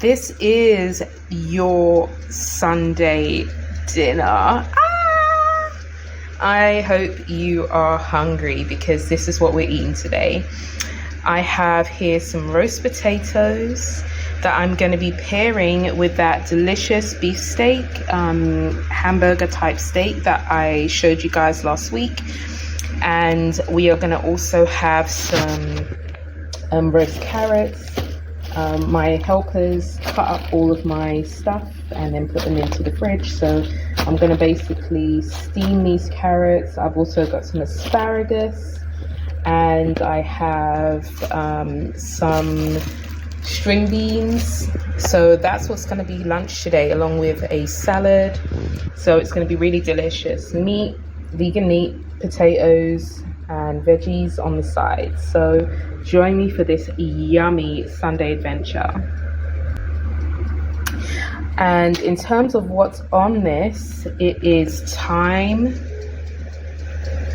this is your Sunday dinner. I hope you are hungry because this is what we're eating today. I have here some roast potatoes that I'm going to be pairing with that delicious beef steak, hamburger type steak that I showed you guys last week. And we are going to also have some roast carrots. My helpers cut up all of my stuff and then put them into the fridge. So I'm going to basically steam these carrots. I've also got some asparagus, and I have some string beans. So that's what's going to be lunch today, along with a salad. So it's going to be really delicious. Meat, vegan meat, potatoes and veggies on the side. So join me for this yummy Sunday adventure. And in terms of what's on this, it is thyme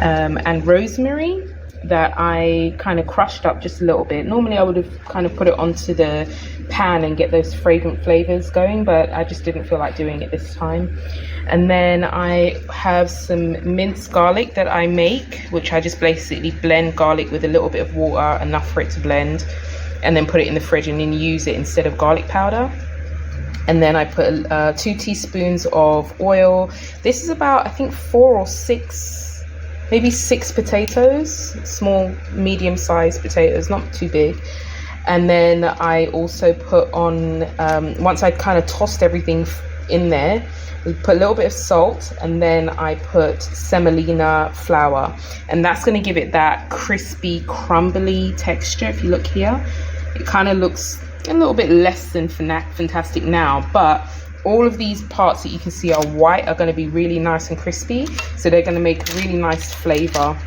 and rosemary that I kind of crushed up just a little bit. Normally I would have kind of put it onto the pan and get those fragrant flavors going, but I just didn't feel like doing it this time. And then I have some minced garlic that I make, which I just basically blend garlic with a little bit of water, enough for it to blend, and then put it in the fridge and then use it instead of garlic powder. And then I put 2 teaspoons of oil. This is about, I think, 4 or 6, maybe 6 potatoes, small, medium-sized potatoes, not too big. And then I also put on, once I kind of tossed everything in there, we put a little bit of salt, and then I put semolina flour. And that's going to give it that crispy, crumbly texture. If you look here, it kind of looks a little bit less than fantastic now, but all of these parts that you can see are white are going to be really nice and crispy. So they're going to make a really nice flavor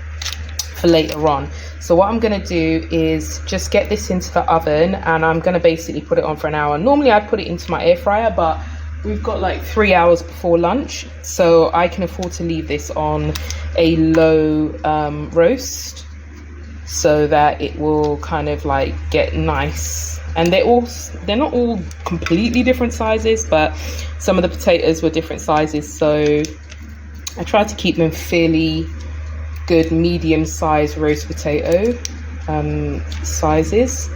for later on. So what I'm going to do is just get this into the oven, and I'm going to basically put it on for an hour. Normally I'd put it into my air fryer, but we've got like 3 hours before lunch, so I can afford to leave this on a low roast so that it will kind of like get nice. And they're not all completely different sizes, but some of the potatoes were different sizes, so I tried to keep them fairly good medium-sized roast potato sizes.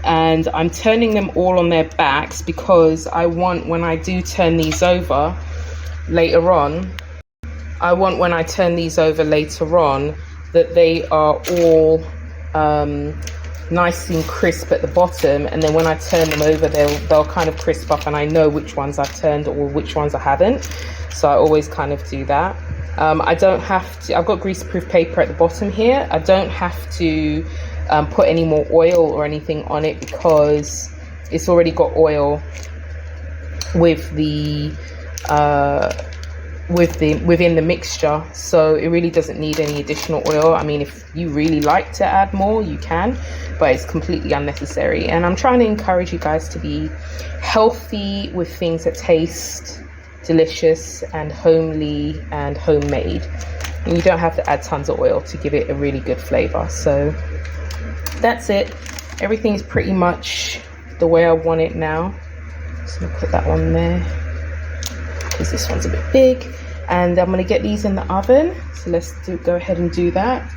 And I'm turning them all on their backs because I want, when I do turn these over later on, that they are all nice and crisp at the bottom, and then when I turn them over, they'll kind of crisp up, and I know which ones I've turned or which ones I haven't. So I always kind of do that. I don't have to, I've got greaseproof paper at the bottom here. I don't have to put any more oil or anything on it because it's already got oil with the within the mixture, so it really doesn't need any additional oil. I mean, if you really like to add more, you can, but it's completely unnecessary. And I'm trying to encourage you guys to be healthy with things that taste delicious and homely and homemade, and you don't have to add tons of oil to give it a really good flavor. So that's it. Everything's pretty much the way I want it now. Just gonna put that one there because this one's a bit big, and I'm going to get these in the oven. So let's go ahead and do that.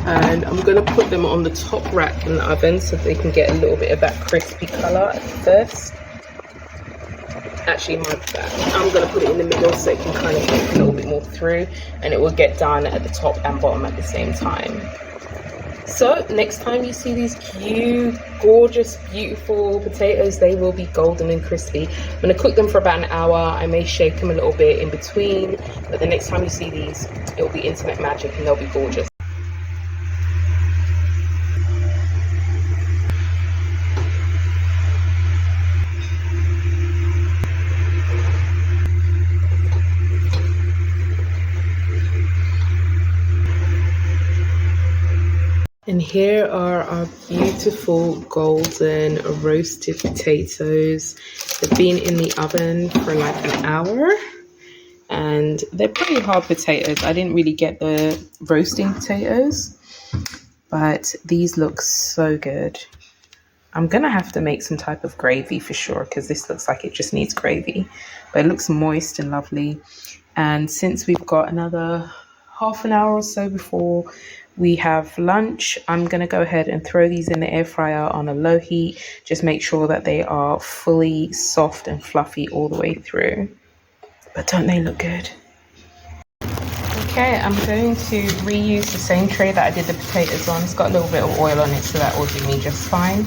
And I'm going to put them on the top rack in the oven so they can get a little bit of that crispy color at first. Actually, my bad. I'm going to put it in the middle so it can kind of get a little bit more through, and it will get done at the top and bottom at the same time. So next time you see these cute, gorgeous, beautiful potatoes, they will be golden and crispy. I'm going to cook them for about an hour. I may shake them a little bit in between, but the next time you see these, it will be internet magic and they'll be gorgeous. And here are our beautiful golden roasted potatoes. They've been in the oven for like an hour, and they're pretty hard potatoes. I didn't really get the roasting potatoes, but these look so good. I'm gonna have to make some type of gravy for sure, because this looks like it just needs gravy, but it looks moist and lovely. And since we've got another half an hour or so before we have lunch, I'm gonna go ahead and throw these in the air fryer on a low heat. Just make sure that they are fully soft and fluffy all the way through. But don't they look good? Okay, I'm going to reuse the same tray that I did the potatoes on. It's got a little bit of oil on it, so that will do me just fine.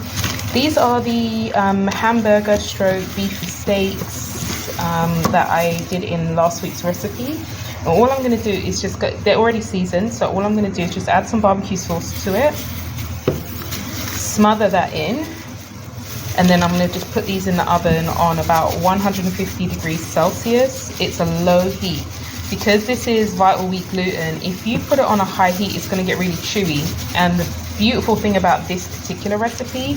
These are the hamburger stroke beef steaks that I did in last week's recipe. And all I'm going to do is just they're already seasoned, so all I'm going to do is just add some barbecue sauce to it, smother that in, and then I'm going to just put these in the oven on about 150 degrees Celsius. It's a low heat. Because this is Vital Wheat gluten, if you put it on a high heat, it's going to get really chewy. And the beautiful thing about this particular recipe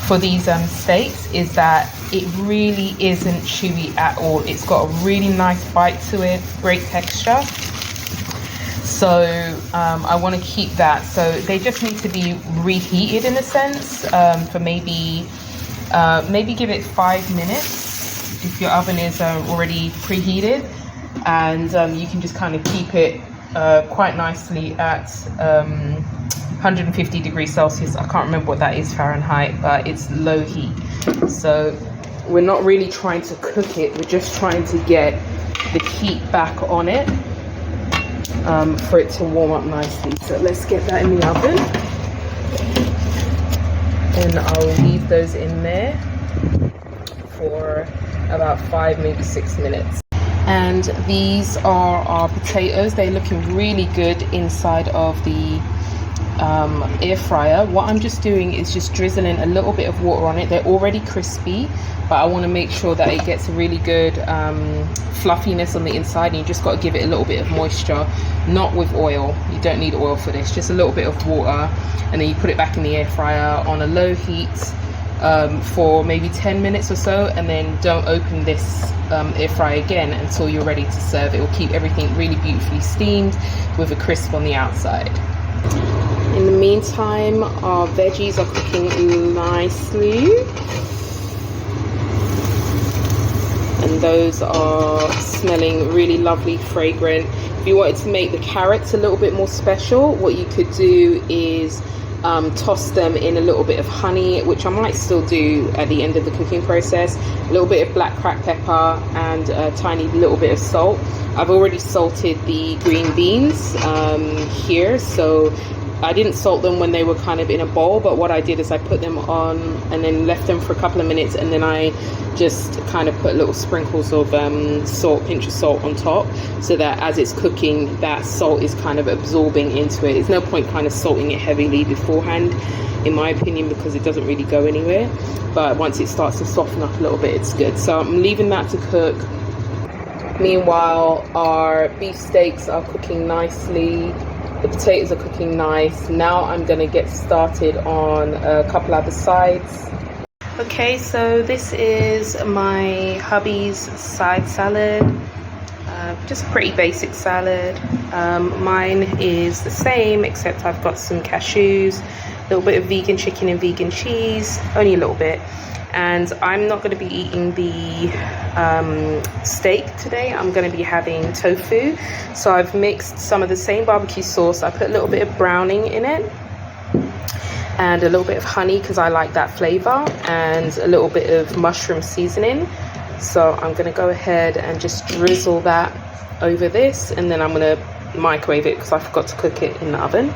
for these steaks is that it really isn't chewy at all. It's got a really nice bite to it, great texture. So I want to keep that. So they just need to be reheated in a sense for maybe give it 5 minutes if your oven is already preheated. And you can just kind of keep it quite nicely at 150 degrees Celsius. I can't remember what that is Fahrenheit, but it's low heat. So we're not really trying to cook it, we're just trying to get the heat back on it for it to warm up nicely. So let's get that in the oven, and I'll leave those in there for about 5, maybe 6 minutes. And these are our potatoes. They're looking really good inside of the air fryer. What I'm just doing is just drizzling a little bit of water on it. They're already crispy, but I want to make sure that it gets a really good fluffiness on the inside, and you just got to give it a little bit of moisture, not with oil. You don't need oil for this, just a little bit of water, and then you put it back in the air fryer on a low heat for maybe 10 minutes or so, and then don't open this air fry again until you're ready to serve. It will keep everything really beautifully steamed with a crisp on the outside. In the meantime, our veggies are cooking nicely, and those are smelling really lovely, fragrant. If you wanted to make the carrots a little bit more special, what you could do is toss them in a little bit of honey, which I might still do at the end of the cooking process, a little bit of black cracked pepper, and a tiny little bit of salt. I've already salted the green beans here, so I didn't salt them when they were kind of in a bowl, but what I did is I put them on and then left them for a couple of minutes, and then I just kind of put little sprinkles of salt, pinch of salt on top, so that as it's cooking, that salt is kind of absorbing into it. There's no point kind of salting it heavily beforehand, in my opinion, because it doesn't really go anywhere. But once it starts to soften up a little bit, it's good. So I'm leaving that to cook. Meanwhile, our beef steaks are cooking nicely. The potatoes are cooking nice. Now I'm going to get started on a couple other sides. Okay, so this is my hubby's side salad. Just pretty basic salad. Mine is the same, except I've got some cashews, a little bit of vegan chicken and vegan cheese, only a little bit. And I'm not going to be eating the steak today. I'm going to be having tofu. So I've mixed some of the same barbecue sauce. I put a little bit of browning in it and a little bit of honey because I like that flavor, and a little bit of mushroom seasoning. So I'm going to go ahead and just drizzle that over this, and then I'm going to microwave it because I forgot to cook it in the oven.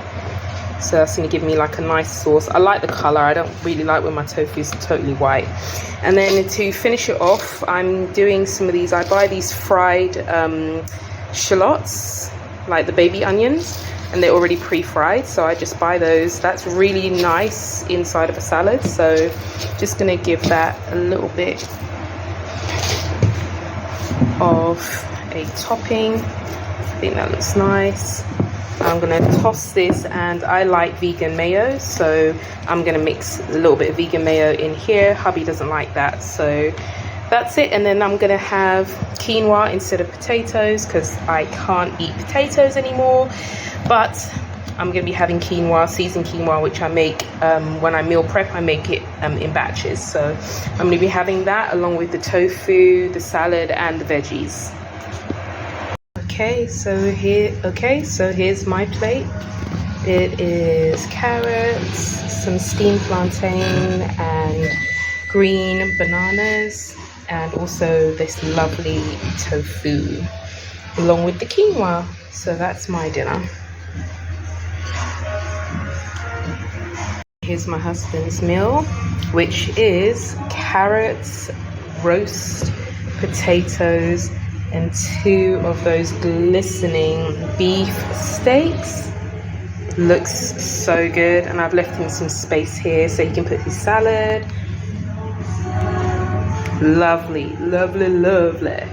So that's going to give me like a nice sauce. I like the color. I don't really like when my tofu is totally white. And then to finish it off, I'm doing some of these. I buy these fried shallots, like the baby onions, and they're already pre-fried, so I just buy those. That's really nice inside of a salad. So just going to give that a little bit of a topping. I think that looks nice. I'm going to toss this, and I like vegan mayo, so I'm going to mix a little bit of vegan mayo in here. Hubby doesn't like that, so that's it. And then I'm gonna have quinoa instead of potatoes because I can't eat potatoes anymore. But I'm gonna be having quinoa, seasoned quinoa, which I make when I meal prep. I make it in batches. So I'm gonna be having that along with the tofu, the salad, and the veggies. Okay, so here's my plate. It is carrots, some steamed plantain, and green bananas, and also this lovely tofu along with the quinoa. So that's my dinner. Here's my husband's meal, which is carrots, roast potatoes, and 2 of those glistening beef steaks. Looks so good. And I've left him some space here so he can put his salad. Lovely, lovely, lovely.